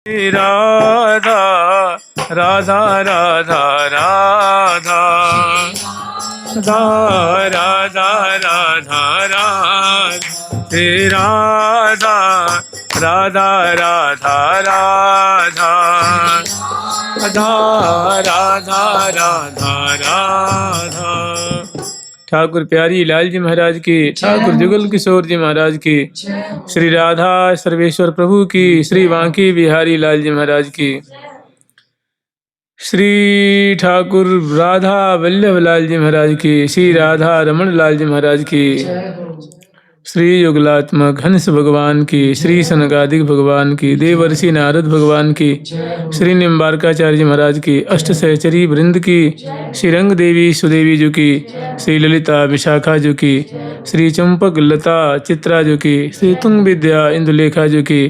राधा राधा राधा राधा राधा राधा राधा राधे राधा राधा राधा राधा राधा राधा राधा। ठाकुर प्यारी लाल जी महाराज की, ठाकुर जुगल किशोर जी महाराज की, श्री राधा सर्वेश्वर प्रभु की, श्री बांकी बिहारी लाल जी महाराज की, श्री ठाकुर राधा वल्लभ लाल जी महाराज की, श्री राधा रमन लाल जी महाराज की, श्री युगलात्मक हंस भगवान की, श्री सनकादिक भगवान की, देवर्षि नारद भगवान की, श्री निम्बारकाचार्य जी महाराज की, अष्ट सहचरी वृंद की, श्री रंग देवी सुदेवी जी की, श्री ललिता विशाखा जी की, श्री चंपक लता चित्रा जी की, श्री तुंग विद्या इंदुलेखा जी की,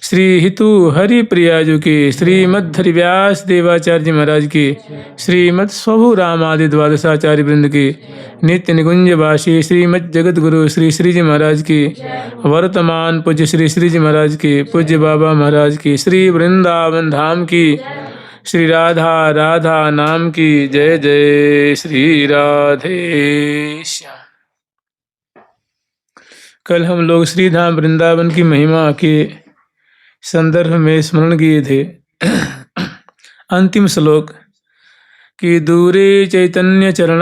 श्री हितु हरिप्रिया जी की, श्रीमद हरिव्यास देवाचार्य जी महाराज की, श्रीमद स्वभु रामादि द्वादशाचार्य वृंद की, नित्य निकुंज वासी श्रीमद जगत गुरु श्री श्री जी महाराज की, वर्तमान पूज्य श्री श्री जी महाराज की, पूज्य बाबा महाराज की, श्री वृंदावन धाम की, श्री राधा राधा नाम की, जय जय श्री राधे श्याम। कल हम लोग श्री धाम वृंदावन की महिमा के संदर्भ में स्मरण किए थे अंतिम श्लोक कि दूरे चैतन्य चरण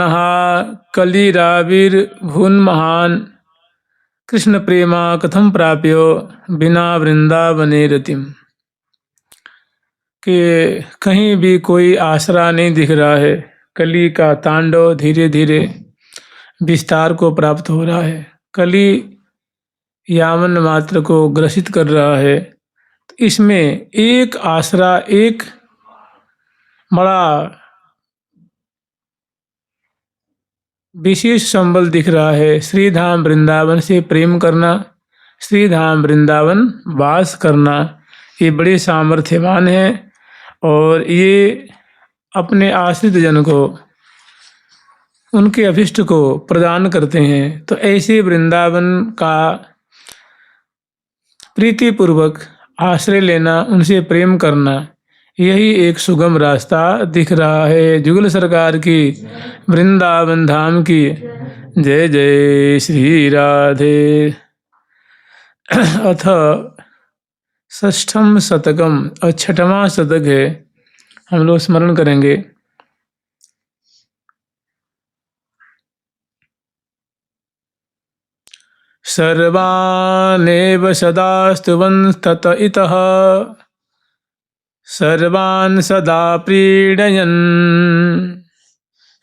कलिराविर भून महान कृष्ण प्रेमा कथम प्राप्यो बिना वृंदावने रतिम, कि कहीं भी कोई आसरा नहीं दिख रहा है। कली का तांडव धीरे धीरे विस्तार को प्राप्त हो रहा है। कली यावन मात्र को ग्रसित कर रहा है। इसमें एक आसरा, एक बड़ा विशेष संबल दिख रहा है। श्री धाम वृंदावन से प्रेम करना, श्री धाम वृंदावन वास करना, ये बड़े सामर्थ्यवान हैं और ये अपने आश्रित जन को, उनके अभिष्ट को प्रदान करते हैं। तो ऐसे वृंदावन का प्रीतिपूर्वक आश्रय लेना, उनसे प्रेम करना, यही एक सुगम रास्ता दिख रहा है। जुगल सरकार की, वृंदावन धाम की, जय जय श्री राधे। अथ षष्ठम शतकम, और छठवां शतक है, हम लोग स्मरण करेंगे। सर्वानेव सदा स्तुवंस्तत इतः सर्वान् सदा प्रीणयन्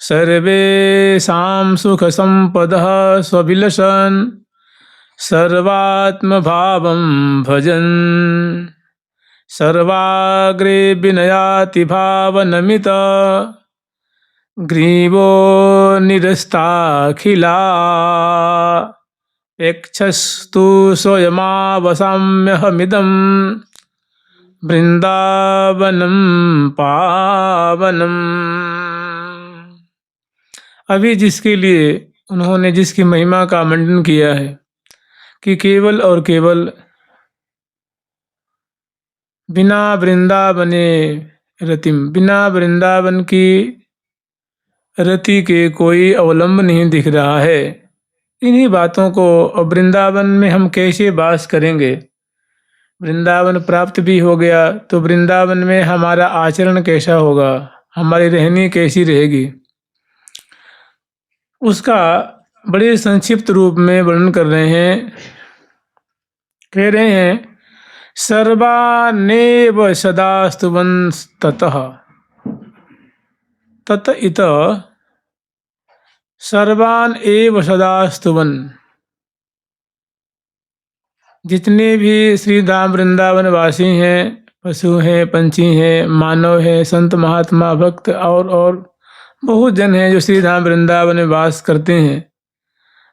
सर्वेषां सुखसम्पदः स्वभिलषन् सर्वात्मभावं भजन् सर्वाग्रे विनयाति भावनमित ग्रीवो निरस्ताखिला यक्षस्तु स्वयमावसाम्यहमिदं वृंदावनम पावनम। अभी जिसके लिए उन्होंने, जिसकी महिमा का मंडन किया है कि केवल और केवल बिना वृंदावने रतिम, बिना वृंदावन की रति के कोई अवलंब नहीं दिख रहा है। इन्हीं बातों को, वृंदावन में हम कैसे वास करेंगे, वृंदावन प्राप्त भी हो गया तो वृंदावन में हमारा आचरण कैसा होगा, हमारी रहनी कैसी रहेगी, उसका बड़े संक्षिप्त रूप में वर्णन कर रहे हैं। कह रहे हैं सर्वानेव सदा स्तुवंस्ततः, तत इत सर्वान एव सदा स्तुवन। जितने भी श्री धाम वृंदावन वासी हैं, पशु हैं, पंछी हैं, मानव हैं, संत महात्मा भक्त और बहुत जन हैं जो श्री धाम वृंदावन में वास करते हैं।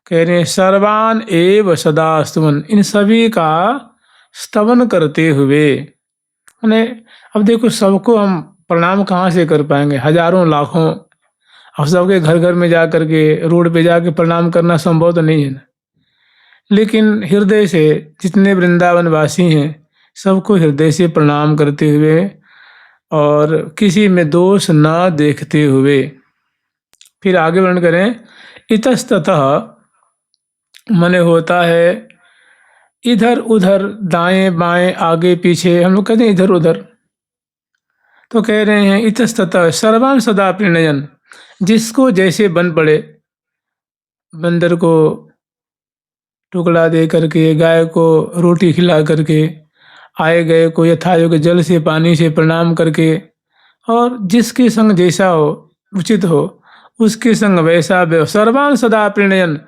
कह रहे हैं सर्वान एव सदा स्तुवन, इन सभी का स्तवन करते हुए। उन्हें अब देखो, सबको हम प्रणाम कहाँ से कर पाएंगे, हजारों लाखों, अब सबके घर घर में जा करके, रोड पे जाके प्रणाम करना संभव तो नहीं है ना। लेकिन हृदय से जितने वृंदावन वासी हैं, सबको हृदय से प्रणाम करते हुए और किसी में दोष ना देखते हुए फिर आगे वर्णन करें। इतस्ततः मने होता है इधर उधर, दाएं बाएं, आगे पीछे, हम लोग कहते हैं इधर उधर। तो कह रहे हैं इतस्ततः सर्वान सदा प्रणयन, जिसको जैसे बन पड़े, बंदर को टुकड़ा दे करके, गाय को रोटी खिला करके, आए गए को यथायोग्य जल से पानी से प्रणाम करके, और जिसके संग जैसा हो उचित हो उसके संग वैसा सर्वान सदा प्रणयन,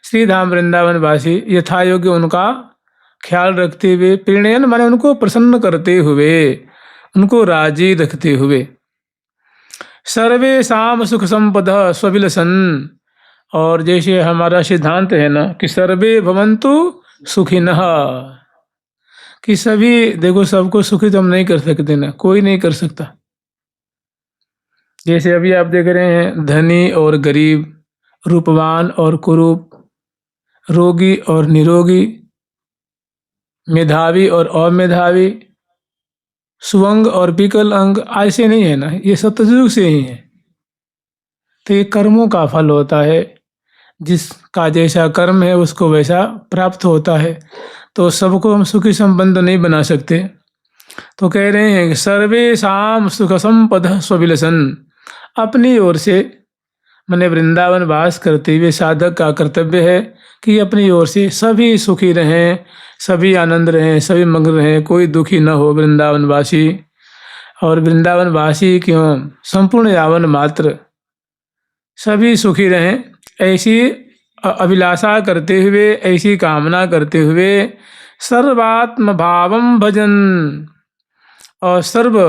श्रीधाम वृंदावन वासी यथायोग्य उनका ख्याल रखते हुए, प्रणयन माने उनको प्रसन्न करते हुए, उनको राजी रखते हुए, सर्वेषाम सुख संपद स्वविलसन, और जैसे हमारा सिद्धांत है ना कि सर्वे भवन्तु सुखिनः, कि सभी, देखो सबको सुखी तो हम नहीं कर सकते ना, कोई नहीं कर सकता। जैसे अभी आप देख रहे हैं धनी और गरीब, रूपवान और कुरूप, रोगी और निरोगी, मेधावी और अमेधावी, सुअंग और विकल अंग, ऐसे नहीं है ना, ये सतयुग से ही है। तो ये कर्मों का फल होता है, जिसका जैसा कर्म है उसको वैसा प्राप्त होता है। तो सबको हम सुखी संबंध नहीं बना सकते। तो कह रहे हैं सर्वेषाम सुख संपद स्वविलसन, अपनी ओर से मैंने वृंदावन वास करते हुए साधक का कर्तव्य है कि अपनी ओर से सभी सुखी रहें, सभी आनंद रहें, सभी मग्न रहें, कोई दुखी न हो वृंदावन वासी। और वृंदावन वासी क्यों, संपूर्ण यावन मात्र सभी सुखी रहें, ऐसी अभिलाषा करते हुए, ऐसी कामना करते हुए, सर्वात्म भावम भजन, और सर्व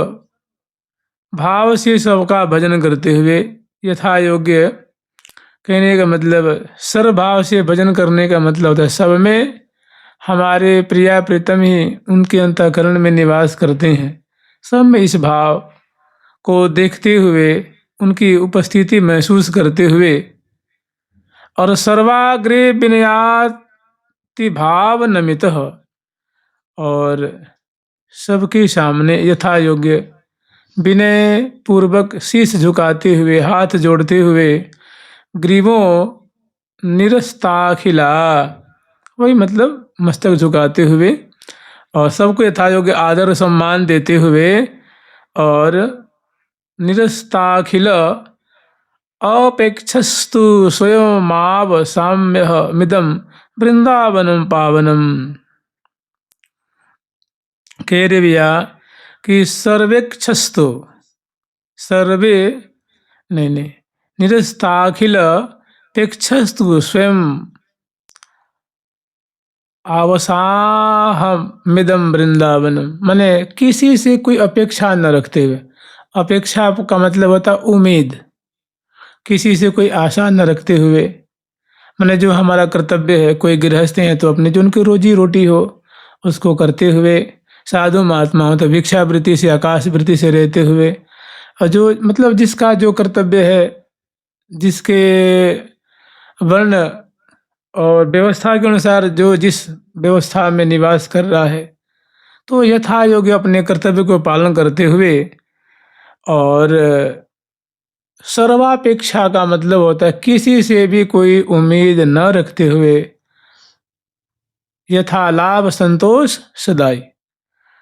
भाव से सबका भजन करते हुए, यथा योग्य कहने का मतलब सर्वभाव से भजन करने का मतलब होता है सब में हमारे प्रिया प्रीतम ही उनके अंतःकरण में निवास करते हैं। सब में इस भाव को देखते हुए, उनकी उपस्थिति महसूस करते हुए, और सर्वाग्रे विनयाति भाव नमितः, और सबके सामने यथा योग्य विनय पूर्वक शीश झुकाते हुए, हाथ जोड़ते हुए, ग्रीवों निरस्ताखिला, वही मतलब मस्तक झुकाते हुए, और सबको यथा योग्य आदर सम्मान देते हुए, और निरस्ताखिल अपेक्षस्तु स्वयं माव साम्य मिदम वृंदावनम पावनम। कह रहे भैया कि सर्वेक्षस्तु, सर्वे नहीं निरस्ताखिल पेक्षस्तु स्वयं आवसाहमिदम वृंदावनम, माने किसी से कोई अपेक्षा न रखते हुए। अपेक्षा का मतलब होता उम्मीद, किसी से कोई आशा न रखते हुए, माने जो हमारा कर्तव्य है, कोई गृहस्थ हैं तो अपने जो उनकी रोजी रोटी हो उसको करते हुए, साधु महात्मा हो तो भिक्षावृत्ति से, आकाश वृत्ति से रहते हुए, और जो मतलब जिसका जो कर्तव्य है, जिसके वर्ण और व्यवस्था के अनुसार जो जिस व्यवस्था में निवास कर रहा है, तो यथा योग्य अपने कर्तव्य को पालन करते हुए, और सर्वापेक्षा का मतलब होता है किसी से भी कोई उम्मीद न रखते हुए, यथा लाभ संतोष सदाई।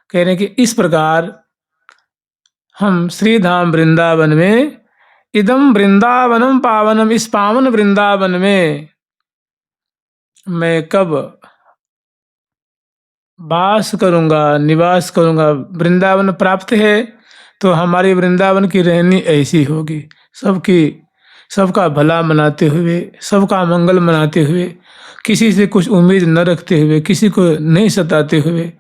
कह रहे हैं कि इस प्रकार हम श्री धाम वृंदावन में, इदम वृंदावनम पावनम, इस पावन वृंदावन में मैं कब वास करूंगा, निवास करूंगा। वृंदावन प्राप्त है तो हमारी वृंदावन की रहनी ऐसी होगी, सबका भला मनाते हुए, सबका मंगल मनाते हुए, किसी से कुछ उम्मीद न रखते हुए, किसी को नहीं सताते हुए,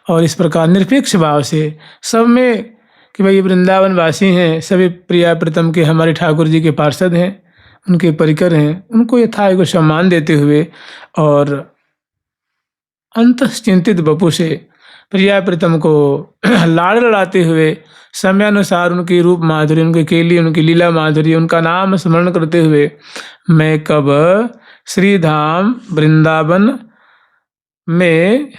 और इस प्रकार निरपेक्ष भाव से सब में कि भाई वृंदावन वासी हैं, सभी प्रिया प्रीतम के हमारे ठाकुर जी के पार्षद हैं, उनके परिकर हैं, उनको यथायोग्य सम्मान देते हुए, और अंतश्चिंतित बपु से प्रिया प्रीतम को लाड़ लड़ाते हुए, समयानुसार उनकी रूप माधुरी, उनके केली, उनकी लीला माधुरी, उनका नाम स्मरण करते हुए मैं कब श्री धाम वृंदावन में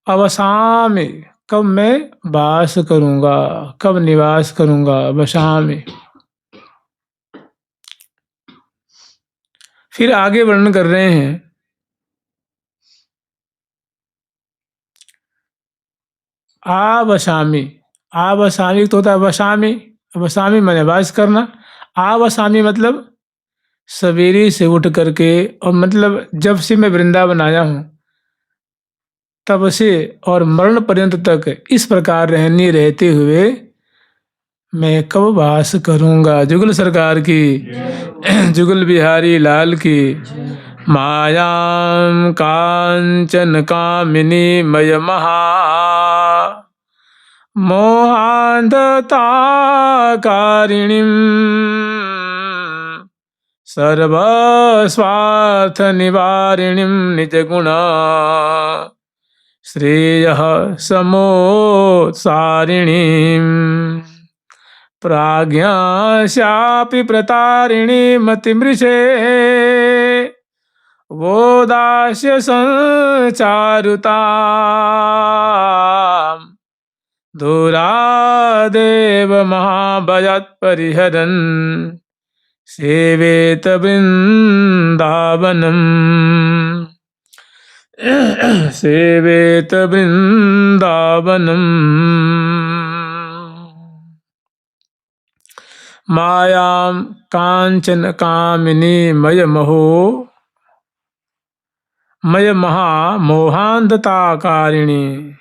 अवसामि, कब मैं वास करूंगा, कब निवास करूंगा, वसामि। फिर आगे वर्णन कर रहे हैं, आवसामि। आवसामि तो होता है वसामि, वसामि मैंने वास करना। आवसामि मतलब सवेरे से उठ करके, और मतलब जब से मैं वृंदावन आया हूँ तब से और मरण पर्यंत तक इस प्रकार रहते हुए मैं कब वास करूंगा। जुगल सरकार की, जुगल बिहारी लाल की। मायां कांचन कामिनी मय महा मोहांधता कारिणीं सर्वस्वार्थ निवारिणीं निज गुण श्रेयः समोत्सारिणीं प्राज्ञास्यापि प्रतारिणी मतिमृषे वो दास्य संचारुता दूरादेव महाभयात् परिहरन् सेवेत वृंदावनम् सेवेत वृंदावनम्। मायां कांचन कामिनी मय महा मोहांधता कारिणी।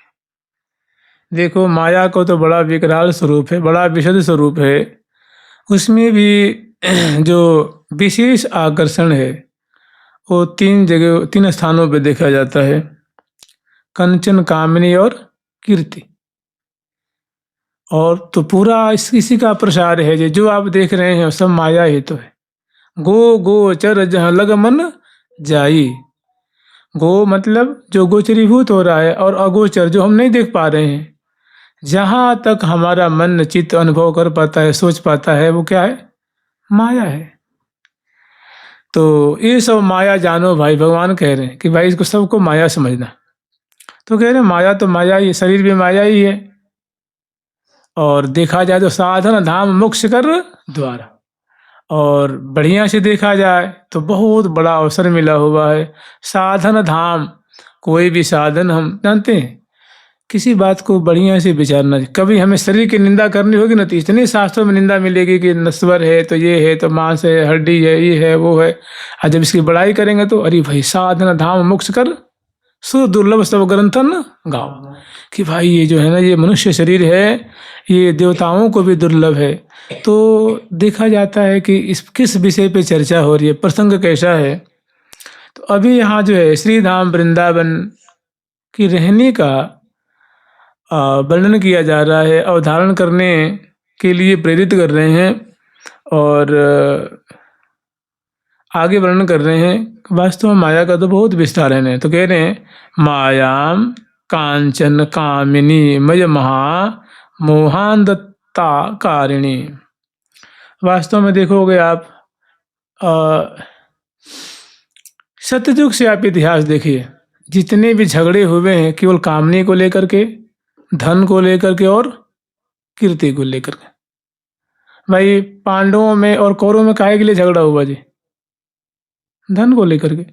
देखो, माया को तो बड़ा विकराल स्वरूप है, बड़ा विशद स्वरूप है। उसमें भी जो विशेष आकर्षण है वो तीन जगह, तीन स्थानों पे देखा जाता है, कंचन, कामिनी और कीर्ति। और तो पूरा इसी का प्रसार है। जो आप देख रहे हैं सब माया ही तो है। गो गोचर जहाँ लग मन जाई। गो मतलब जो गोचरीभूत हो रहा है, और अगोचर जो हम नहीं देख पा रहे हैं। जहां तक हमारा मन चित्त अनुभव कर पाता है, सोच पाता है, वो क्या है? माया है। तो ये सब माया जानो भाई, भगवान कह रहे हैं कि भाई इसको सबको माया समझना। तो कह रहे हैं माया तो माया ही, शरीर भी माया ही है। और देखा जाए तो साधन धाम मोक्ष कर द्वारा, और बढ़िया से देखा जाए तो बहुत बड़ा अवसर मिला हुआ है। साधन धाम, कोई भी साधन हम जानते हैं, किसी बात को बढ़िया से विचारना। कभी हमें शरीर की निंदा करनी होगी ना तो इतने शास्त्रों में निंदा मिलेगी कि नश्वर है, तो ये है, तो मांस है, हड्डी है, ये है, वो है। और जब इसकी बड़ाई करेंगे तो अरे भाई साधन धाम मोक्ष कर सु दुर्लभ सब ग्रंथन गाओ, कि भाई ये जो है ना, ये मनुष्य शरीर है, ये देवताओं को भी दुर्लभ है। तो देखा जाता है कि इस किस विषय पे चर्चा हो रही है, प्रसंग कैसा है। तो अभी यहाँ जो है श्री धाम वृंदावन की रहने का वर्णन किया जा रहा है, अवधारण करने के लिए प्रेरित कर रहे हैं। और आगे वर्णन कर रहे हैं। वास्तव में माया का तो बहुत विस्तार है। तो कह रहे हैं मायाम कांचन कामिनी मय महा मोहांधता कारिणी। वास्तव में देखोगे आप, सत्ययुग से आप इतिहास देखिए, जितने भी झगड़े हुए हैं केवल कामनी को लेकर के, धन को लेकर के और कीर्ति को लेकर के। भाई पांडवों में और कौरवों में काहे के लिए झगड़ा हुआ जी? धन को लेकर के।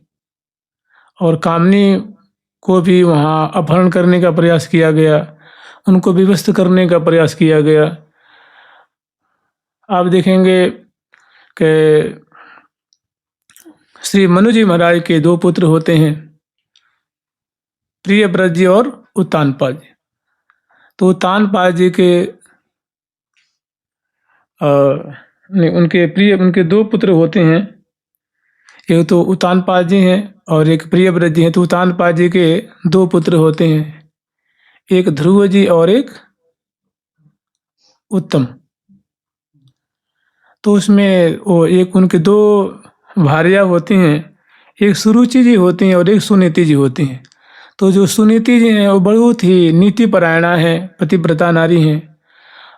और कामनी को भी वहाँ अपहरण करने का प्रयास किया गया, उनको विवस्त करने का प्रयास किया गया। आप देखेंगे कि श्री मनु जी महाराज के दो पुत्र होते हैं, प्रियव्रत जी और उत्तानपाद जी। तो उत्तानपाद जी के उनके दो पुत्र होते हैं। एक तो उत्तानपाद जी हैं और एक प्रियव्रत जी हैं। तो उत्तानपाद जी के दो पुत्र होते हैं, एक ध्रुव जी और एक उत्तम। तो उसमें वो एक उनके दो भार्या होती हैं, एक सुरुचि जी होती हैं और एक सुनीति जी होती हैं। तो जो सुनीति जी हैं वो बहुत ही नीति परायणा है, पतिव्रता नारी हैं।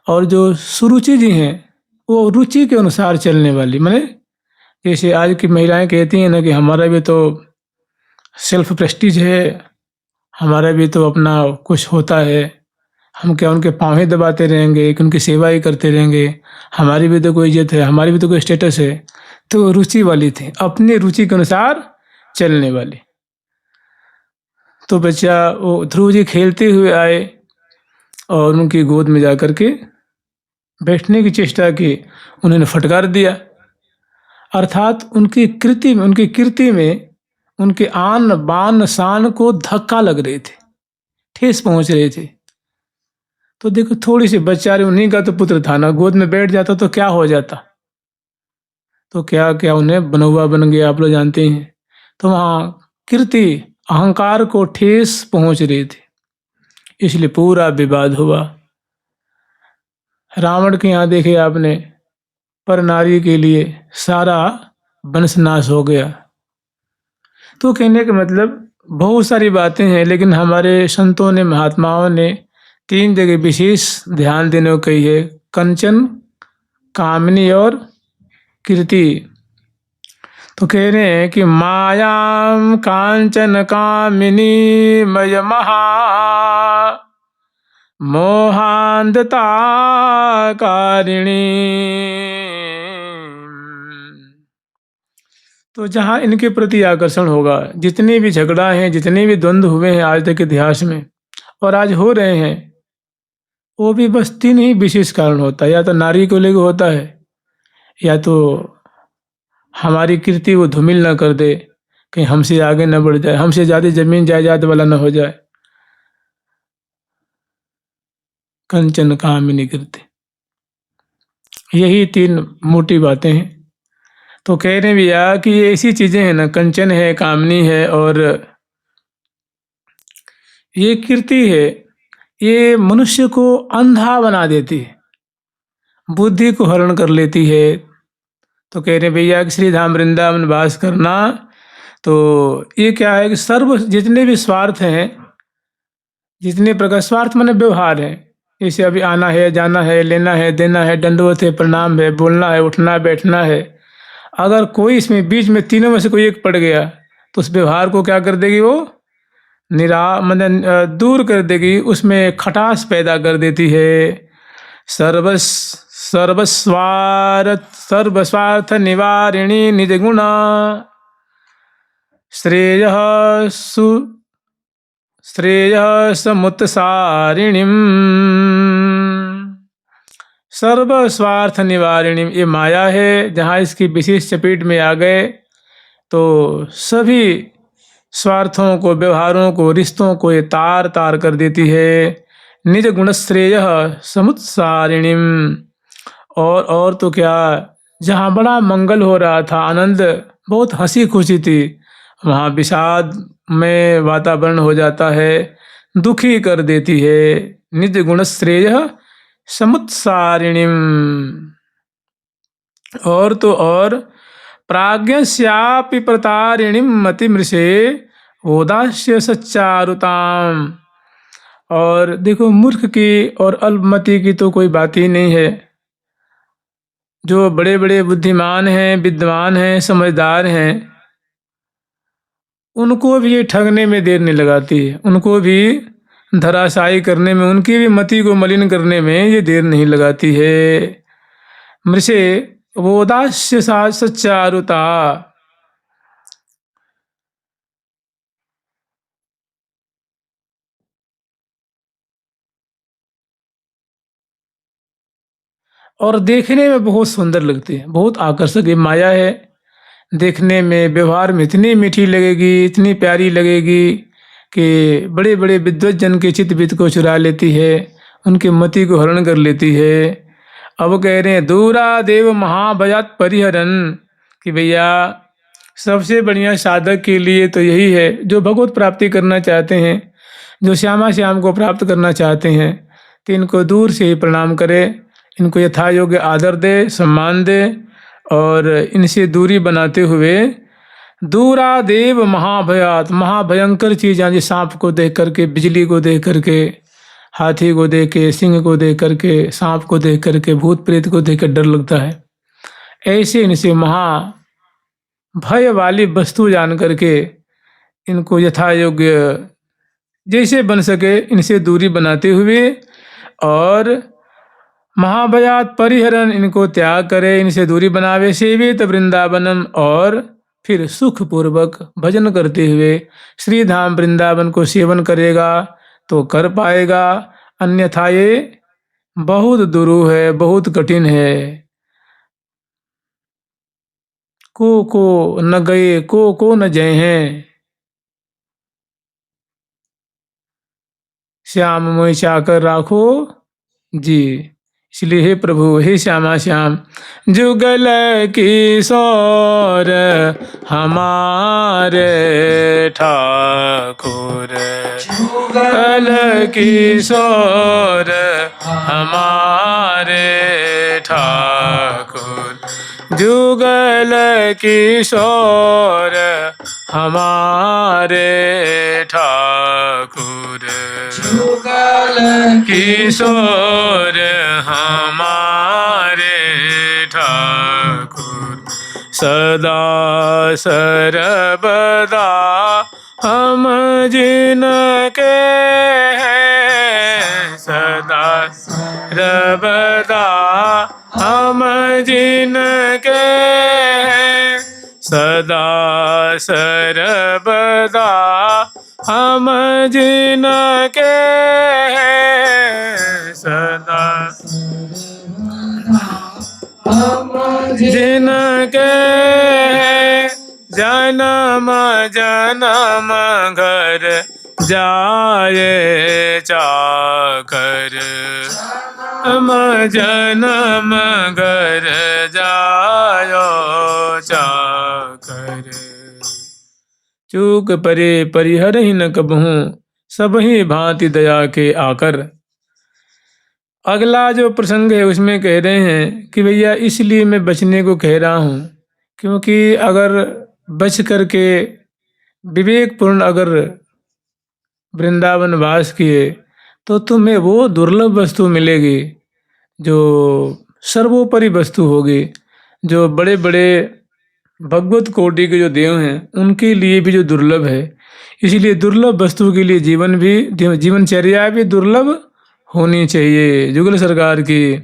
और जो सुरुचि जी हैं वो रुचि के अनुसार चलने वाली, माने जैसे आज की महिलाएं कहती हैं ना कि हमारा भी तो सेल्फ प्रेस्टीज है, हमारा भी तो अपना कुछ होता है, हम क्या उनके पाँव ही दबाते रहेंगे कि उनकी सेवा ही करते रहेंगे? हमारी भी तो कोई इज्जत है, हमारी भी तो कोई स्टेटस है। तो रुचि वाली थी, अपनी रुचि के अनुसार चलने वाली। तो बच्चा वो ध्रुव जी खेलते हुए आए और उनकी गोद में जा कर के बैठने की चेष्टा की, उन्होंने फटकार दिया। अर्थात उनकी कीर्ति में उनके आन बान शान को धक्का लग रहे थे, ठेस पहुंच रहे थे। तो देखो, थोड़ी सी बच्चा रे, उन्हीं का तो पुत्र था ना, गोद में बैठ जाता तो क्या हो जाता? तो क्या क्या उन्हें बनौवा बन गया, आप लोग जानते हैं। तो वहां कीर्ति अहंकार को ठेस पहुंच रही थी, इसलिए पूरा विवाद हुआ। रावण के यहाँ देखे आपने, पर नारी के लिए सारा वंश नाश हो गया। तो कहने का मतलब बहुत सारी बातें हैं, लेकिन हमारे संतों ने, महात्माओं ने 3 जगह विशेष ध्यान देने को कही है: कंचन, कामिनी और कीर्ति। तो कह रहे हैं कि मायाम कांचन कामिनी मय महा मोहांधता कारिणी। तो जहाँ इनके प्रति आकर्षण होगा, जितने भी झगड़ा हैं, जितने भी द्वंद्व हुए हैं आज तक इतिहास में और आज हो रहे हैं, वो भी बस 3 ही विशेष कारण होता है। या तो नारी को लेकर होता है, या तो हमारी कीर्ति वो धूमिल न कर दे, कहीं हमसे आगे न बढ़ जाए, हमसे ज़्यादा जमीन जायदाद वाला न हो जाए। कंचन कामिनी कीर्ति, यही 3 मोटी बातें हैं। तो कह रहे भैया कि ये ऐसी चीज़ें हैं ना, कंचन है, कामनी है और ये कीर्ति है, ये मनुष्य को अंधा बना देती है, बुद्धि को हरण कर लेती है। तो कह रहे भैया कि श्री धाम वृंदावन वास करना, तो ये क्या है कि सर्व जितने भी स्वार्थ हैं, जितने प्रकार स्वार्थ माने व्यवहार है, जैसे अभी आना है, जाना है, लेना है, देना है, दंडवत है, प्रणाम है, बोलना है, उठना बैठना है, अगर कोई इसमें बीच में तीनों में से कोई एक पड़ गया तो उस व्यवहार को क्या कर देगी? वो मतलब दूर कर देगी, उसमें खटास पैदा कर देती है। सर्वस्वार्थ निवारिणी निज गुण श्रेय समुत्सारिणीम। सर्व स्वार्थ निवारिणी, ये माया है, जहाँ इसकी विशेष चपेट में आ गए तो सभी स्वार्थों को, व्यवहारों को, रिश्तों को ये तार तार कर देती है। निज गुण श्रेय समुत्सारिणीम, और तो क्या, जहाँ बड़ा मंगल हो रहा था, आनंद, बहुत हंसी खुशी थी, वहाँ विषाद में वातावरण हो जाता है, दुखी कर देती है। निज गुण श्रेय समुत्सारिणीम, और तो और प्राज्ञस्यापि प्रतारिणीम मतिमृषे औदास्य सच्चारुताम। और देखो, मूर्ख की और अल्पमति की तो कोई बात ही नहीं है। जो बड़े बड़े बुद्धिमान हैं, विद्वान हैं, समझदार हैं, उनको भी ये ठगने में देर नहीं लगाती है, उनको भी धराशायी करने में, उनकी भी मति को मलिन करने में ये देर नहीं लगाती है। मृषे वोदास्य सच्चारुता, और देखने में बहुत सुंदर लगती है, बहुत आकर्षक ये माया है। देखने में, व्यवहार में इतनी मीठी लगेगी, इतनी प्यारी लगेगी कि बड़े बड़े विद्वज्जन के चित्त को चुरा लेती है, उनकी मति को हरण कर लेती है। अब कह रहे हैं दूरा देव महाभयात परिहरन, कि भैया सबसे बढ़िया साधक के लिए तो यही है, जो भगवत प्राप्ति करना चाहते हैं, जो श्यामा श्याम को प्राप्त करना चाहते हैं, कि इनको दूर से ही प्रणाम करे, इनको यथा योग्य आदर दे, सम्मान दे, और इनसे दूरी बनाते हुए दूरा देव महाभयात, महाभयंकर चीज़, यहाँ सांप को देख करके, बिजली को देख करके, हाथी को देख के, सिंह को देख करके, सांप को देख करके, भूत प्रेत को देख कर डर लगता है, ऐसे इनसे महा भय वाली वस्तु जान करके इनको यथा योग्य जैसे बन सके इनसे दूरी बनाते हुए और महाभयात परिहरण इनको त्याग करे, इनसे दूरी बनावे, सेवित वृंदावनम, और फिर सुखपूर्वक भजन करते हुए श्री धाम वृंदावन को सेवन करेगा तो कर पाएगा, अन्यथा ये बहुत दुरूह है, बहुत कठिन है। को न गए, को न जय हैं, श्याम मोहि चाकर राखो जी। इसलिए हे प्रभु, हे श्यामा श्याम, जुगल किशोर हमारे ठाकुर, जुगल किशोर हमारे ठाकुर, जुगल किशोर हमारे ठाकुर, जुगल किशोर हमारे ठाकुर, सदा सर्वदा हम जिनके हैं, सदा सर्वदा हम जिनके हैं, सदा सर्वदा हम जिनके हैं, सदा हम जिनके हैं, जन्म जन्म घर जाए चाकर, हम जन्म घर जायो चाकर, चूक परे परिहर ही न कबहूँ, सब ही भांति दया के आकर। अगला जो प्रसंग है उसमें कह रहे हैं कि भैया इसलिए मैं बचने को कह रहा हूँ, क्योंकि अगर बच करके विवेकपूर्ण अगर वृंदावन वास किए तो तुम्हें वो दुर्लभ वस्तु मिलेगी जो सर्वोपरि वस्तु होगी, जो बड़े बड़े भगवत कोटि के जो देव हैं उनके लिए भी जो दुर्लभ है। इसलिए दुर्लभ वस्तु के लिए जीवनचर्या भी दुर्लभ होनी चाहिए। जुगल सरकार की,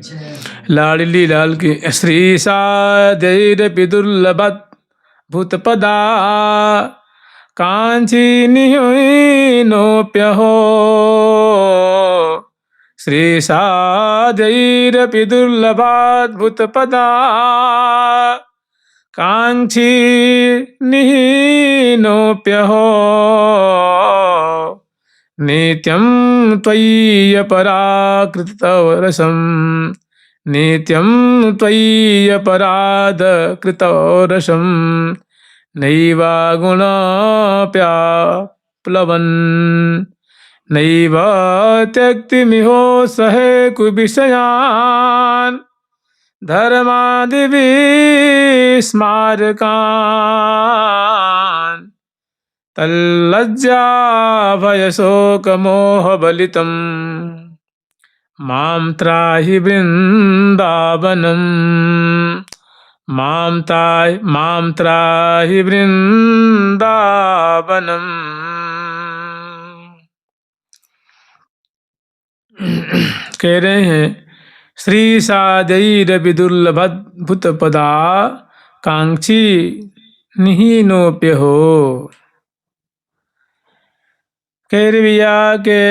लाडली लाल की। श्री साधैरपि दुर्लभत भूतपदा कांची नोप्य हो, श्री साधैरपि दुर्लभात भूतपदा कांची नोप्य हो, नित्यं त्वय्यपराकृतरसं, नित्यं त्वय्यपराधकृतरसं, नैवा गुणाप्याप्लवन्, नैव त्यक्तिमिहो सहे कुविषयान्, धर्मादिविस्मारकान्, तल्लज्जा भयशोकमोहबलितं, मां त्राहि वृन्दावनं, मां त्राहि वृन्दावनं। कह रहे हैं श्री साधैरपि दुर्लभद्भुतपदा कांक्षी निहीनोप्य हो। कह रहे भैया के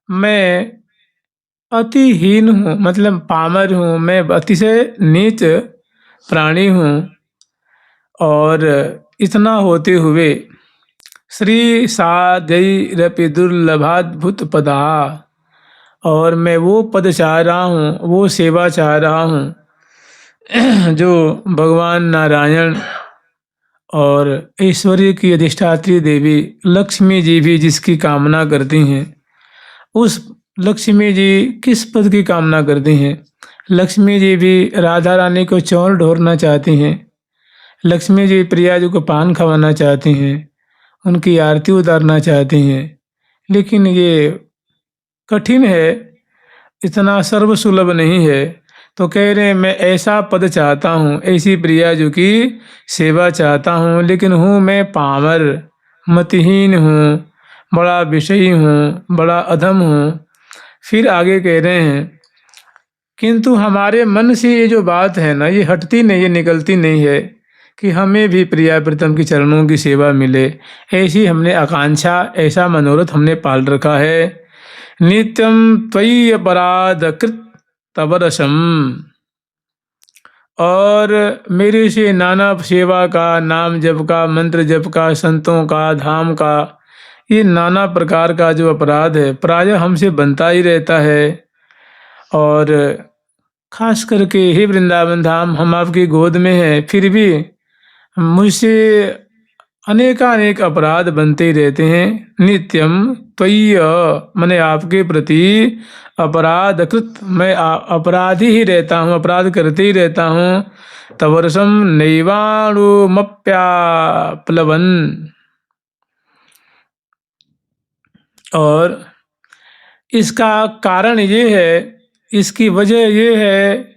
मैं अतिहीन हूँ, मतलब पामर हूँ, मैं अतिशय नीच प्राणी हूँ, और इतना होते हुए श्री साधैरपि दुर्लभाद्भुतपदा, और मैं वो पद चाह रहा हूँ, वो सेवा चाह रहा हूँ जो भगवान नारायण और ऐश्वर्य की अधिष्ठात्री देवी लक्ष्मी जी भी जिसकी कामना करती हैं। उस लक्ष्मी जी किस पद की कामना करती हैं? लक्ष्मी जी भी राधा रानी को चौर ढोरना चाहती हैं, लक्ष्मी जी प्रिया जी को पान खवाना चाहती हैं, उनकी आरती उतारना चाहती हैं, लेकिन ये कठिन है, इतना सर्वसुलभ नहीं है। तो कह रहे हैं मैं ऐसा पद चाहता हूँ, ऐसी प्रिया जो की सेवा चाहता हूँ, लेकिन हूँ मैं पामर, मतिहीन हूँ, बड़ा विषयी हूँ, बड़ा अधम हूँ। फिर आगे कह रहे हैं किंतु हमारे मन से ये जो बात है ना, ये हटती नहीं, ये निकलती नहीं है कि हमें भी प्रिया प्रीतम की चरणों की सेवा मिले। ऐसी हमने आकांक्षा, ऐसा मनोरथ हमने पाल रखा है। नित्यम त्वयि अपराध कृत तवरसम, और मेरे से नाना सेवा का, नाम जप का, मंत्र जप का, संतों का, धाम का, ये नाना प्रकार का जो अपराध है प्रायः हमसे बनता ही रहता है। और खास करके हे वृंदावन धाम, हम आपकी गोद में हैं, फिर भी मुझसे अनेकानेक अपराध बनते ही रहते हैं। नित्यम त्वय्य मने आपके प्रति अपराध कृत, मैं अपराधी ही रहता हूँ, अपराध करते ही रहता हूँ। तवर्षम नैवाणुमप्याप्लवन, और इसका कारण ये है, इसकी वजह ये है,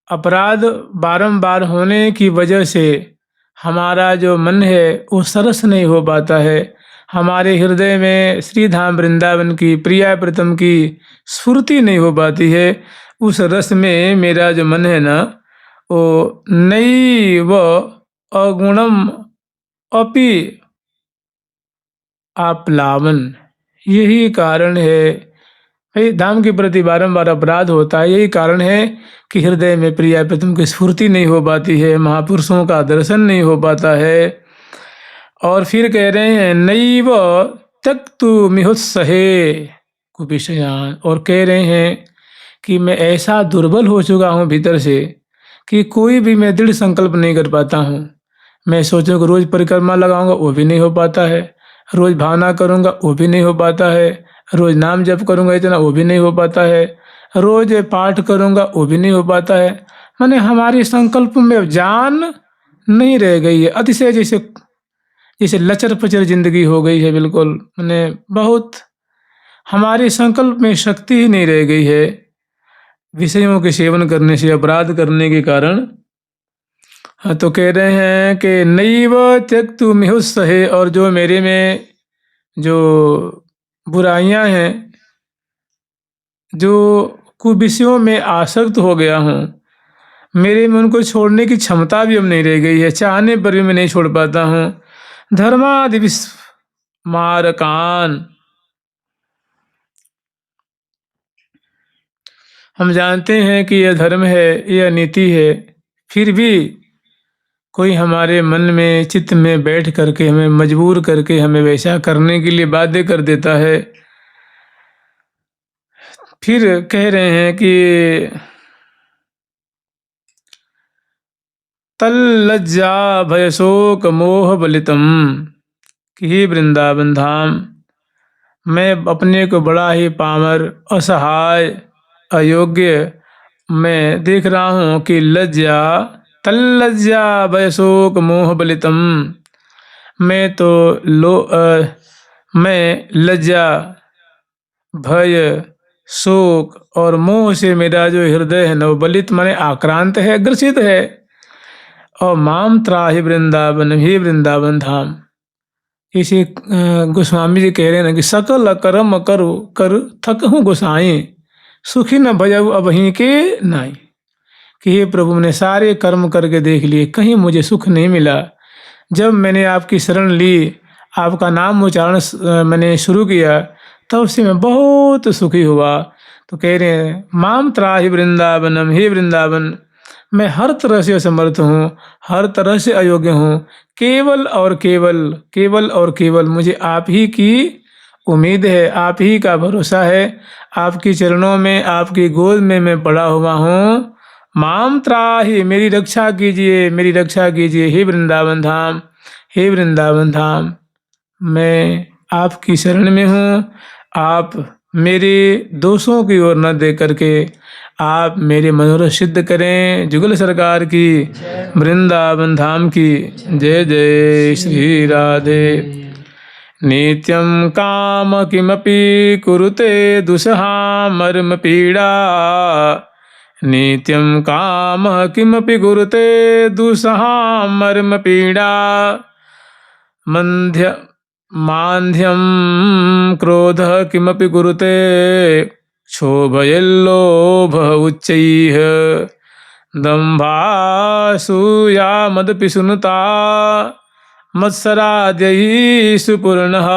अपराध बारंबार होने की वजह से हमारा जो मन है वो सरस नहीं हो पाता है। हमारे हृदय में श्री धाम वृंदावन की, प्रिया प्रीतम की स्फूर्ति नहीं हो पाती है। उस रस में मेरा जो मन है ना, वो नैव अगुणम अपि आप्लावन, यही कारण है। भाई धाम के प्रति बारंबार अपराध होता है, यही कारण है कि हृदय में प्रिया प्रीतम की स्फूर्ति नहीं हो पाती है, महापुरुषों का दर्शन नहीं हो पाता है। और फिर कह रहे हैं नैव त्यक्तु मिहुत्सहे कुविषयान, और कह रहे हैं कि मैं ऐसा दुर्बल हो चुका हूँ भीतर से कि कोई भी मैं दृढ़ संकल्प नहीं कर पाता हूँ। मैं सोचूं कि रोज परिक्रमा लगाऊंगा, वो भी नहीं हो पाता है। रोज भावना करूंगा, वो भी नहीं हो पाता है। रोज नाम जप करूंगा इतना, वो भी नहीं हो पाता है। रोज पाठ करूंगा, वो भी नहीं हो पाता है। माने हमारी संकल्प में जान नहीं रह गई है। अतिशय जैसे जैसे लचर पचर जिंदगी हो गई है, बिल्कुल माने बहुत हमारे संकल्प में शक्ति ही नहीं रह गई है, विषयों के सेवन करने से, अपराध करने के कारण। हाँ, तो कह रहे हैं कि नैव त्यक्तु मिहुत्सहे, और जो मेरे में जो बुराइयां हैं, जो कुविषयों में आसक्त हो गया हूँ, मेरे में उनको छोड़ने की क्षमता भी अब नहीं रह गई है। चाहने पर भी मैं नहीं छोड़ पाता हूँ। धर्मादि विस्मारकान, हम जानते हैं कि यह धर्म है, यह नीति है, फिर भी कोई हमारे मन में, चित्त में बैठ करके हमें मजबूर करके हमें वैसा करने के लिए बाध्य कर देता है। फिर कह रहे हैं कि तल्लज्जा भयशोक मोह बलितम, कि हे वृंदावन धाम, मैं अपने को बड़ा ही पामर, असहाय, अयोग्य मैं देख रहा हूँ कि लज्जा, तल्लज्जा भयशोक मोह बलितम, मैं तो मैं लज्जा, भय, शोक और मोह से मेरा जो हृदय है न, वो बलित माने आक्रांत है, ग्रसित है। और माम त्राहि वृंदावन, हे वृंदावन धाम, इसे गोस्वामी जी कह रहे हैं ना कि सकल कर्म करो कर थक हूँ गोसाई, सुखी न भजऊ अबहीं के नाई, कि हे प्रभु मैंने सारे कर्म करके देख लिए, कहीं मुझे सुख नहीं मिला। जब मैंने आपकी शरण ली, आपका नाम उच्चारण मैंने शुरू किया, तब से मैं बहुत सुखी हुआ। तो कह रहे हैं माम त्राहि वृंदावनम, हे वृंदावन, मैं हर तरह से असमर्थ हूँ, हर तरह से अयोग्य हूँ। केवल और केवल, केवल और केवल मुझे आप ही की उम्मीद है, आप ही का भरोसा है। आपकी चरणों में, आपकी गोद में मैं पड़ा हुआ हूँ। माम त्राहि, मेरी रक्षा कीजिए, मेरी रक्षा कीजिए, हे वृंदावन धाम, हे वृंदावन धाम, मैं आपकी शरण में हूँ। आप मेरे दोषों की ओर न देख करके आप मेरे मनोरथ सिद्ध करें। जुगल सरकार की, वृंदावन धाम की जय जय श्री राधे। नित्यं काम किमपि कुरुते दुसहा मर्म पीड़ा, नित्यं कामः किमपि कुरुते दुस्सहां मर्मपीडा मान्ध्यं क्रोधः किमपि कुरुते क्षोभयल्लोभः उच्चैः दम्भासूया मदपिशुनुता मत्सराद्यैः सुपूर्णः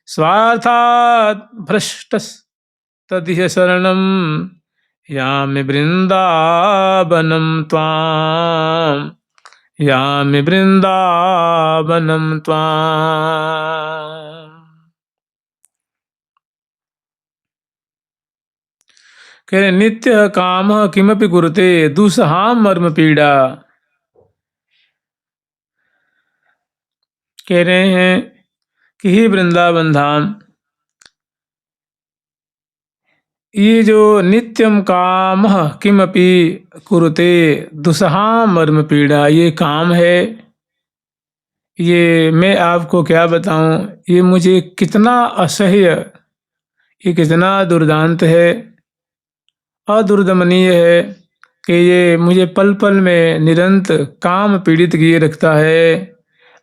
स्वार्थात् भ्रष्टस्तदिह शरणं यामि वृन्दावनं त्वाम् यामि वृन्दावनं त्वाम्। कह रहे नित्य काम किमपि कुरुते दुस्सहां मर्म पीड़ा। कह रहे हैं कि ही वृंदावन धाम, ये जो नित्यम काम किमपि कुरुते दुस्सहां मर्म पीड़ा, ये काम है, ये मैं आपको क्या बताऊं, ये मुझे कितना असह्य, ये कितना दुर्दांत है, अदुर्दमनीय है कि ये मुझे पल पल में निरंतर काम पीड़ित किए रखता है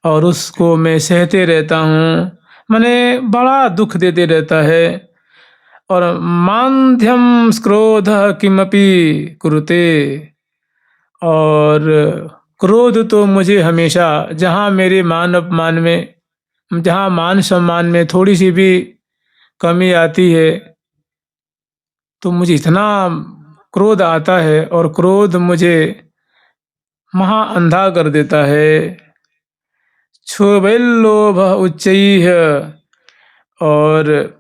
और उसको मैं सहते रहता हूँ, मैंने बड़ा दुख देते रहता है। और मांध्यम क्रोध किमपि कुरुते, और क्रोध तो मुझे हमेशा, जहाँ मेरे मान अपमान में, जहाँ मान सम्मान में थोड़ी सी भी कमी आती है तो मुझे इतना क्रोध आता है, और क्रोध मुझे महा अंधा कर देता है। क्षोभेल्लोभ उच्चैः, और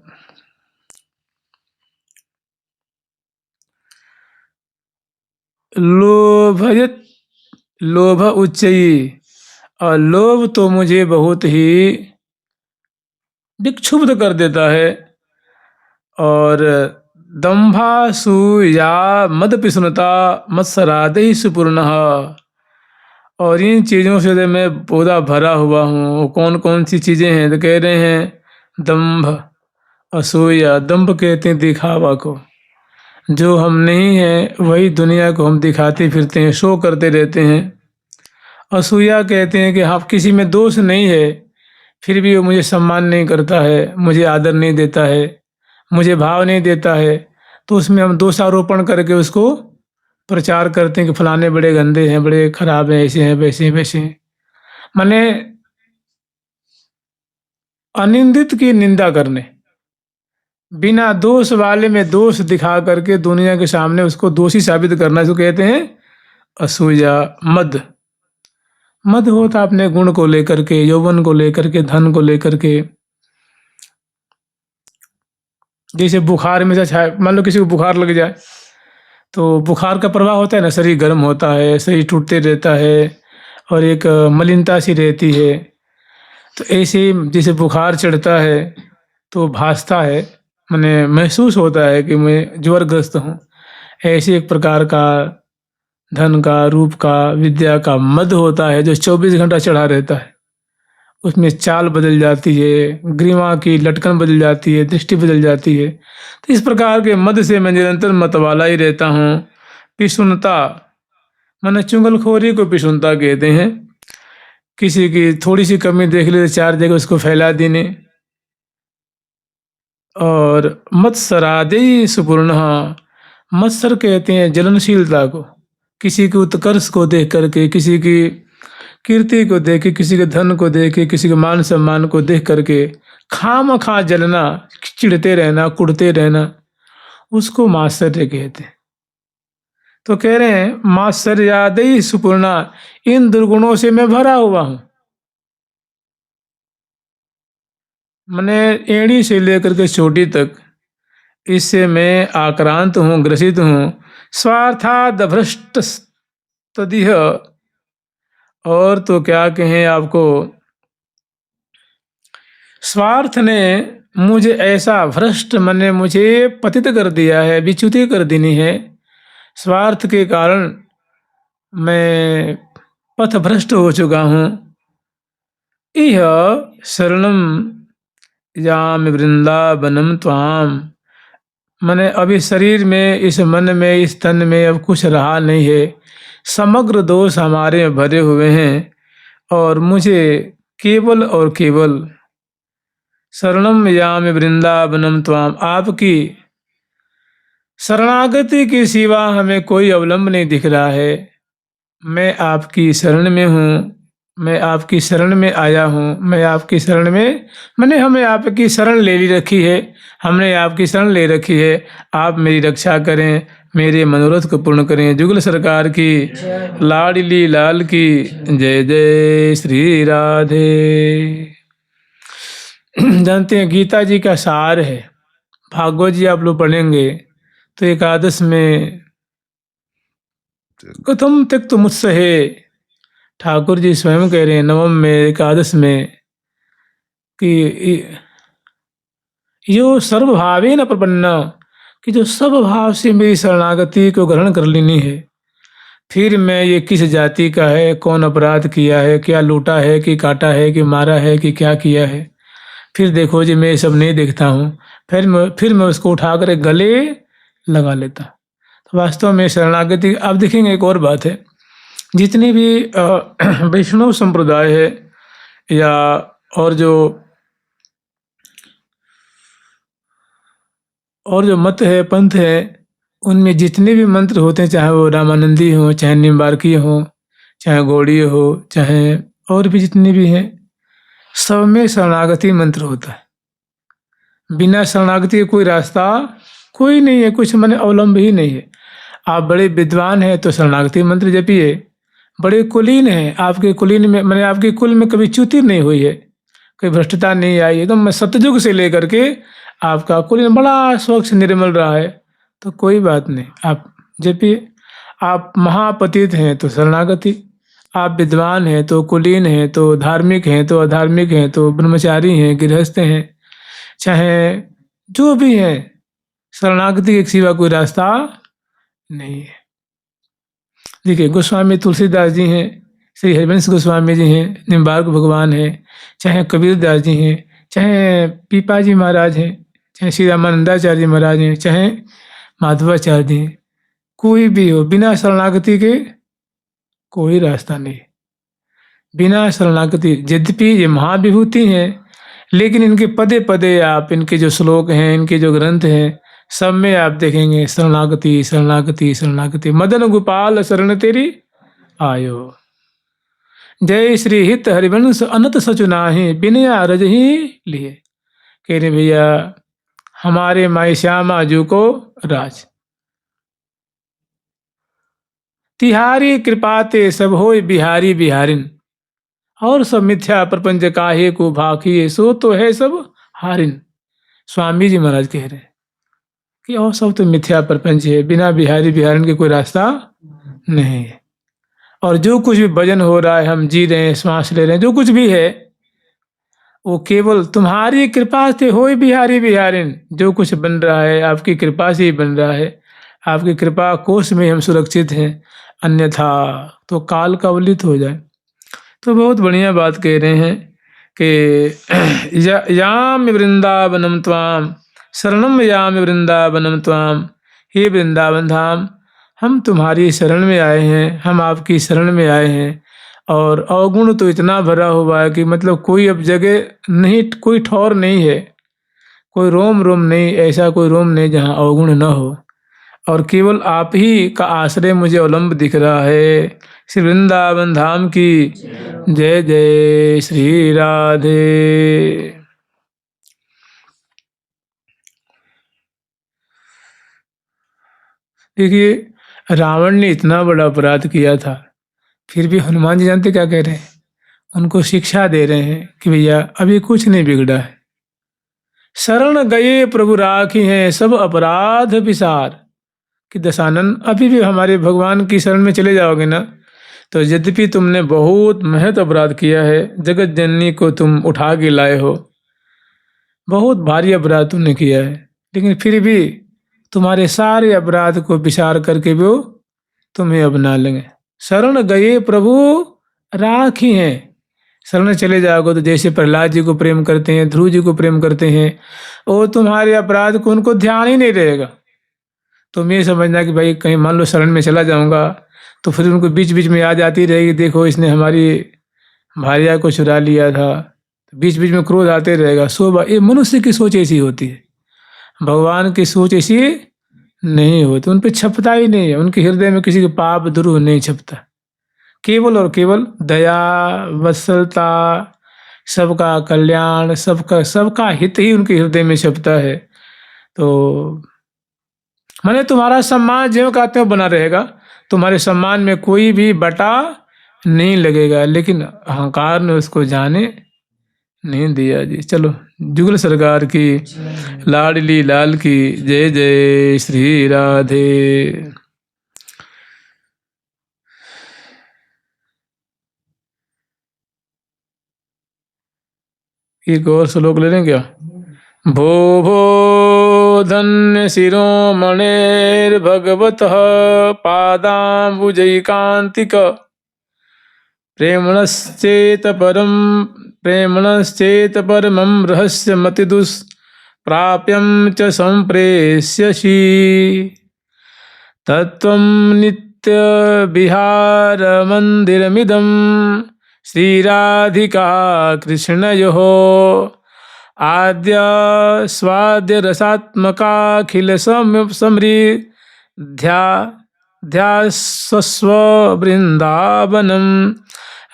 लोभयत लोभ उच्चैः, और लोभ तो मुझे बहुत ही विक्षुब्ध कर देता है। और दंभासूया मद पिसुनता मत्सरादि सुपूर्णः, और इन चीज़ों से मैं पूरा भरा हुआ हूँ। कौन कौन सी चीज़ें हैं तो कह रहे हैं दंभ, असूया, दंभ कहते हैं दिखावा को, जो हम नहीं हैं वही दुनिया को हम दिखाते फिरते हैं, शो करते रहते हैं। असूया कहते हैं कि हाँ किसी में दोष नहीं है फिर भी वो मुझे सम्मान नहीं करता है, मुझे आदर नहीं देता है, मुझे भाव नहीं देता है, तो उसमें हम दोषारोपण करके उसको प्रचार करते हैं कि फलाने बड़े गंदे हैं, बड़े खराब हैं, ऐसे हैं, वैसे हैं, वैसे हैं। माने अनिंदित की निंदा करने, बिना दोष वाले में दोष दिखा करके दुनिया के सामने उसको दोषी साबित करना, इसको कहते हैं असूया। मद, मद होता अपने गुण को लेकर के, यौवन को लेकर के, धन को लेकर के। जैसे बुखार में से मान लो किसी को बुखार लग जाए तो बुखार का प्रभाव होता है ना, शरीर गर्म होता है, शरीर टूटते रहता है और एक मलिनता सी रहती है। तो ऐसे जैसे बुखार चढ़ता है तो भासता है, मैंने महसूस होता है कि मैं ज्वरग्रस्त हूँ। ऐसे एक प्रकार का धन का, रूप का, विद्या का मद होता है जो 24 घंटा चढ़ा रहता है। उसमें चाल बदल जाती है, ग्रीवा की लटकन बदल जाती है, दृष्टि बदल जाती है। तो इस प्रकार के मद से मैं निरंतर मतवाला ही रहता हूँ। पिशुनता माने चुंगलखोरी को पिशुनता कहते हैं। किसी की थोड़ी सी कमी देख ले तो 4 जगह उसको फैला देने। और मत्सरादि सुपूर्ण, मत्सर कहते हैं जलनशीलता को, किसी के उत्कर्ष को देख करके, किसी की कीर्ति को देख के, किसी के धन को देख के, किसी के मान सम्मान को देख करके खामखा जलना, चिढ़ते रहना, कुढ़ते रहना, उसको मात्सर्य कहते हैं। तो कह रहे हैं मात्सर्यादि सुपूर्णा, इन दुर्गुणों से मैं भरा हुआ हूं। मैंने एड़ी से लेकर के चोटी तक इससे मैं आक्रांत हूँ, ग्रसित हूँ। स्वार्थाद भ्रष्ट तदिह, और तो क्या कहें आपको, स्वार्थ ने मुझे ऐसा भ्रष्ट, मैंने मुझे पतित कर दिया है, विच्युति कर देनी है। स्वार्थ के कारण मैं पथ भ्रष्ट हो चुका हूँ। इह शरणम यामि वृंदावनम त्वाम, मैंने अभी शरीर में, इस मन में, इस तन में अब कुछ रहा नहीं है। समग्र दोष हमारे में भरे हुए हैं और मुझे केवल और केवल शरणम यामि वृंदावनम त्वाम, आपकी शरणागति के सिवा हमें कोई अवलंब नहीं दिख रहा है। मैं आपकी शरण में हूँ, मैं आपकी शरण में आया हूँ, मैं आपकी शरण में, मैंने हमें आपकी शरण ले ली रखी है, हमने आपकी शरण ले रखी है। आप मेरी रक्षा करें, मेरे मनोरथ को पूर्ण करें। जुगल सरकार की, लाडली लाल की जय जय श्री राधे। जानते हैं गीता जी का सार है, भागवत जी आप लोग पढ़ेंगे तो एकादश में कथम त्यक्त मुत्सहे, ठाकुर जी स्वयं कह रहे हैं नवम में एकादश में कि यो सर्वभावे न प्रपन्न, कि जो सब भाव से मेरी शरणागति को ग्रहण कर लेनी है। फिर मैं ये किस जाति का है, कौन अपराध किया है, क्या लूटा है कि काटा है कि मारा है कि क्या किया है, फिर देखो जी मैं ये सब नहीं देखता हूँ। फिर मैं उसको उठाकर गले लगा लेता। तो वास्तव में शरणागति, आप देखेंगे एक और बात है, जितने भी वैष्णव संप्रदाय है या और जो मत है, पंथ है, उनमें जितने भी मंत्र होते हैं, चाहे वो रामानंदी हो, चाहे निम्बार्की हो, चाहे गौड़ी हो, चाहे और भी जितने भी हैं, सब में शरणागति मंत्र होता है। बिना शरणागति के कोई रास्ता कोई नहीं है, कुछ मैंने अवलंब ही नहीं है। आप बड़े विद्वान हैं तो शरणागति मंत्र जपिए, बड़े कुलीन हैं, आपके कुलीन में, मैंने आपके कुल में कभी च्युति नहीं हुई है, कोई भ्रष्टता नहीं आई, एकदम मैं सतयुग से लेकर के आपका कुलीन बड़ा स्वच्छ निर्मल रहा है, तो कोई बात नहीं, आप जपिए। आप महापतित हैं तो शरणागति, आप विद्वान हैं तो कुलीन हैं तो धार्मिक हैं तो अधार्मिक हैं तो ब्रह्मचारी हैं, गृहस्थ हैं, चाहे जो भी हैं, शरणागति के सिवा कोई रास्ता नहीं है। देखिए गोस्वामी तुलसीदास जी हैं, श्री हरिवंश गोस्वामी जी हैं, निम्बार्क भगवान हैं, चाहे कबीरदास जी हैं, चाहे पीपा जी महाराज हैं, चाहे श्री रामानंदाचार्य महाराज हैं, चाहे माधवाचार्य जी हैं, कोई भी हो, बिना शरणागति के कोई रास्ता नहीं। बिना शरणागति, यद्यपि ये महाविभूति हैं, लेकिन इनके पदे पदे आप, इनके जो श्लोक हैं, इनके जो ग्रंथ हैं, सब में आप देखेंगे शरणागति शरणागति शरणागति। मदन गोपाल शरण तेरी आयो, जय श्री हित हरिवंश अनंत सचुनाहि, बिनया रज ही लिए। कह रहे भैया हमारे माई श्यामा जू को राज, तिहारी कृपा ते सब होय बिहारी बिहारिन, और सब मिथ्या प्रपंच काहे को भाखिए, सो तो है सब हारिन। स्वामी जी महाराज कह रहे हैं कि और सब तो मिथ्या प्रपंच है, बिना बिहारी बिहारिन के कोई रास्ता नहीं है। और जो कुछ भी भजन हो रहा है, हम जी रहे हैं, श्वास ले रहे हैं, जो कुछ भी है, वो केवल तुम्हारी कृपा से होय बिहारी बिहारिन। जो कुछ बन रहा है आपकी कृपा से ही बन रहा है, आपकी कृपा कोष में हम सुरक्षित हैं, अन्यथा तो काल का अवलित हो जाए। तो बहुत बढ़िया बात कह रहे हैं कि याम वृंदावनम त्वाम, शरणम याम वृंदावनम त्वाम, हे वृंदावन धाम, हम तुम्हारी शरण में आए हैं, हम आपकी शरण में आए हैं। और अवगुण तो इतना भरा हुआ है कि मतलब कोई अब जगह नहीं, कोई ठौर नहीं है, कोई रोम रोम नहीं, ऐसा कोई रोम नहीं जहाँ अवगुण न हो, और केवल आप ही का आश्रय मुझे अवलंब दिख रहा है। श्री वृंदावन धाम की जय जय श्री राधे। देखिए रावण ने इतना बड़ा अपराध किया था, फिर भी हनुमान जी जानते क्या कह रहे हैं, उनको शिक्षा दे रहे हैं कि भैया अभी कुछ नहीं बिगड़ा है, शरण गए प्रभु राखी हैं सब अपराध विसार। कि दशानन अभी भी हमारे भगवान की शरण में चले जाओगे ना, तो यद्यपि तुमने बहुत महत अपराध किया है, जगत जननी को तुम उठा के लाए हो, बहुत भारी अपराध तुमने किया है, लेकिन फिर भी तुम्हारे सारे अपराध को विचार करके भी वो तुम्हें अपना लेंगे। शरण गए प्रभु राखी हैं शरण चले जाओगे तो जैसे प्रहलाद जी को प्रेम करते हैं, ध्रुव जी को प्रेम करते हैं, वो तुम्हारे अपराध को उनको ध्यान ही नहीं रहेगा। तुम ये समझना कि भाई कहीं मान लो शरण में चला जाऊंगा तो फिर उनको बीच बीच में याद आती रहेगी, देखो इसने हमारी भार्या को चुरा लिया था, तो बीच बीच में क्रोध आते रहेगा। ये मनुष्य की सोच ऐसी होती है, भगवान की सोच ऐसी नहीं होती, उन पर छपता ही नहीं है, उनके हृदय में किसी के पाप द्रोह नहीं छपता। केवल और केवल दया, वत्सलता, सबका कल्याण, सबका हित ही उनके हृदय में छपता है। तो माने तुम्हारा सम्मान ज्यों का त्यों बना रहेगा, तुम्हारे सम्मान में कोई भी बटा नहीं लगेगा, लेकिन अहंकार ने उसको जाने नहीं दिया जी। चलो, जुगल सरकार की, लाडली लाल की जय जय श्री राधे। एक और श्लोक ले लें क्या? भो भो धन्य शिरोमणेर्भगवतः पादाम्बुजैकान्तिक प्रेमणश्चेत परमं रहस्यमतिदुष्प्राप्यं च सम्प्रेष्यसि तत्त्वं नित्यविहारमन्दिरमिदं श्रीराधिका कृष्णयोः आद्य स्वाद्य रसात्मकाखिल समृद्ध्यास्व वृंदावनम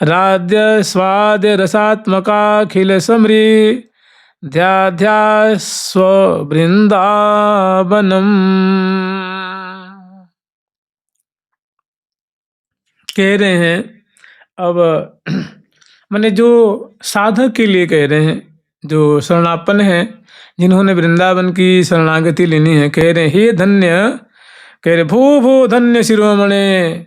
राध्य स्वाद्य रसात्मकाखिल समृद्ध्यास्व वृंदावनम। कह रहे हैं अब मैंने जो साधक के लिए कह रहे हैं, जो शरणापन्न है, जिन्होंने वृंदावन की शरणागति लेनी है, कह रहे हैं हे धन्य, कह रहे भो भो धन्य शिरोमणे,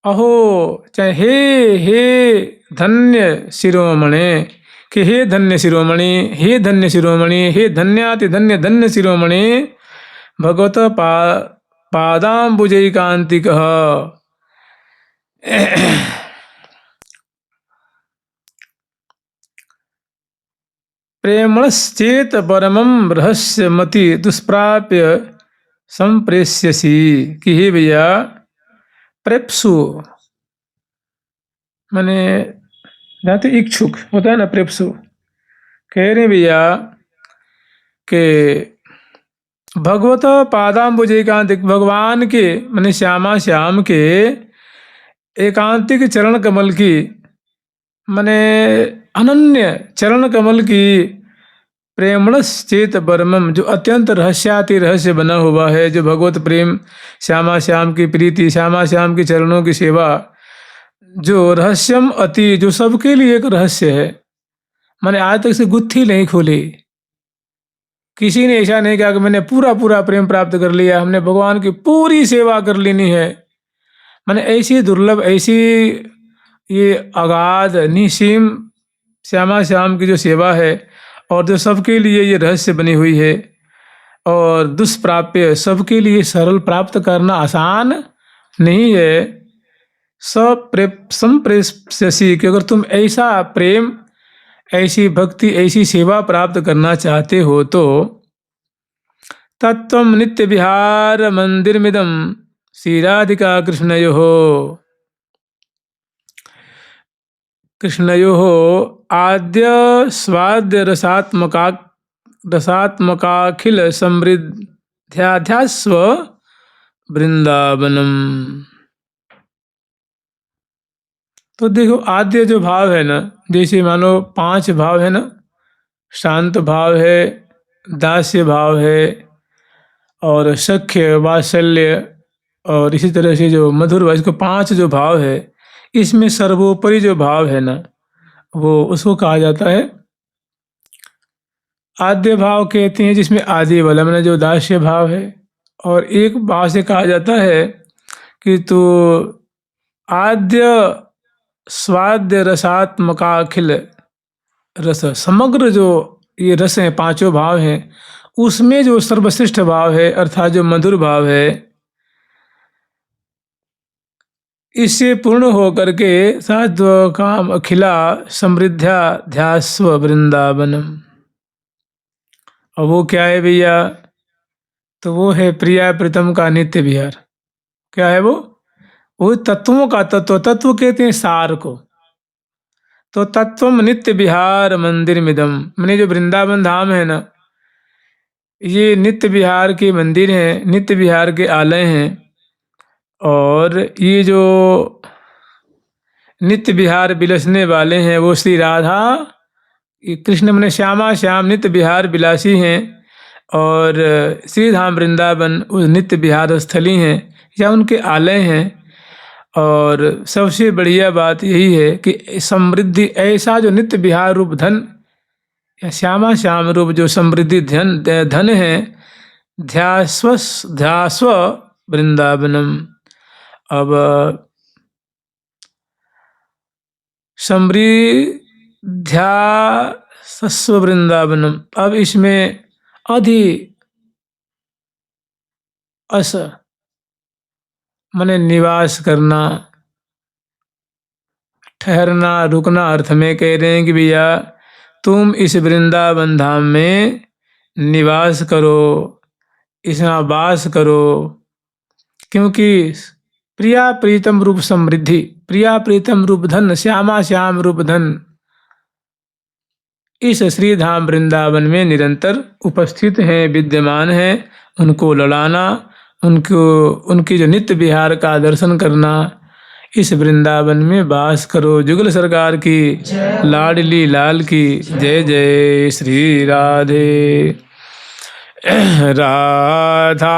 अहो चाहे हे धन्य शिरोमणे, कि हे धन्य शिरोमणि, हे धन्य शिरोमणि, हे धन्याति धन्य धन्य शिरोमणि भगवत पादाम्बुजैकान्तिकः। प्रेमणश्चेत परमं रहस्यमति दुष्प्राप्य संप्रेष्यसि, कि हे भैया प्रेप्सु माने जाते इच्छुक होता है ना, प्रेप्सु कह रहे भैया कि भगवत पादाम्बुज एकांतिक, भगवान के माने श्यामा श्याम के एकांतिक चरण कमल की, माने अनन्य चरण कमल की प्रेमणश्चेत परमम, जो अत्यंत रहस्याति रहस्य बना हुआ है, जो भगवत प्रेम, श्यामा श्याम की प्रीति, श्यामा श्याम के चरणों की सेवा, जो रहस्यम अति, जो सबके लिए एक रहस्य है। मैंने आज तक से गुत्थी नहीं खोली, किसी ने ऐसा नहीं कहा कि मैंने पूरा पूरा प्रेम प्राप्त कर लिया, हमने भगवान की पूरी सेवा कर लेनी है। मैंने ऐसी दुर्लभ, ऐसी ये अगाध निसीम श्यामा श्याम की जो सेवा है, और जो सबके लिए ये रहस्य बनी हुई है, और दुष्प्राप्य, सबके लिए सरल प्राप्त करना आसान नहीं है। संप्रेष्यसि, कि अगर तुम ऐसा प्रेम, ऐसी भक्ति, ऐसी सेवा प्राप्त करना चाहते हो तो तत्त्वं नित्य विहार मंदिरमिदं श्रीराधिका कृष्णयोः आद्य स्वाद्य रसात्मकाखिल समृद्ध्यास्व वृंदावनम। तो देखो, आद्य जो भाव है ना, जैसे मानो 5 भाव है ना, शांत भाव है, दास्य भाव है, और सख्य, वात्सल्य, और इसी तरह से जो मधुर भाव, इसको 5 जो भाव है, इसमें सर्वोपरि जो भाव है ना, वो उसको कहा जाता है आद्य भाव कहते हैं, जिसमें आदि वाला मैंने जो दास्य भाव है। और एक भाव से कहा जाता है कि तो आद्य स्वाद्य रसात्मकाखिल रस, समग्र जो ये रस हैं, 5 भाव हैं, उसमें जो सर्वश्रेष्ठ भाव है, अर्थात जो मधुर भाव है, इससे पूर्ण हो करके साध्व काम अखिला समृद्ध्या ध्यास्व वृंदावनम। और वो क्या है भैया? तो वो है प्रिया प्रीतम का नित्य विहार। क्या है वो तत्वों का तत्व। तत्व कहते हैं सार को। तो तत्वम नित्य विहार मंदिर मिदम, मैंने जो वृंदावन धाम है ना, ये नित्य विहार के मंदिर हैं, नित्य विहार के आलय हैं। और ये जो नित्य विहार बिलसने वाले हैं वो श्री राधा कृष्ण मने श्यामा श्याम नित्य विहार बिलासी हैं। और श्री धाम वृंदावन उस नित्य विहार स्थली हैं या उनके आलय हैं। और सबसे बढ़िया बात यही है कि समृद्धि ऐसा जो नित्य विहार रूप धन या श्यामा श्याम रूप जो समृद्धि धन है, ध्यास्व वृंदावनम। अब समृद्ध्यास्व वृंदावनम, अब इसमें अधि अस माने निवास करना, ठहरना, रुकना अर्थ में कह रहे हैं कि भैया तुम इस वृंदावन धाम में निवास करो, इसमें वास करो। क्योंकि प्रिया प्रीतम रूप समृद्धि, प्रिया प्रीतम रूप धन, श्यामा श्याम रूप धन इस श्री धाम वृंदावन में निरंतर उपस्थित हैं, विद्यमान हैं। उनको लड़ाना, उनकी जो नित्य विहार का दर्शन करना, इस वृंदावन में वास करो। जुगल सरकार की, लाडली लाल की जय जय। श्री राधे राधा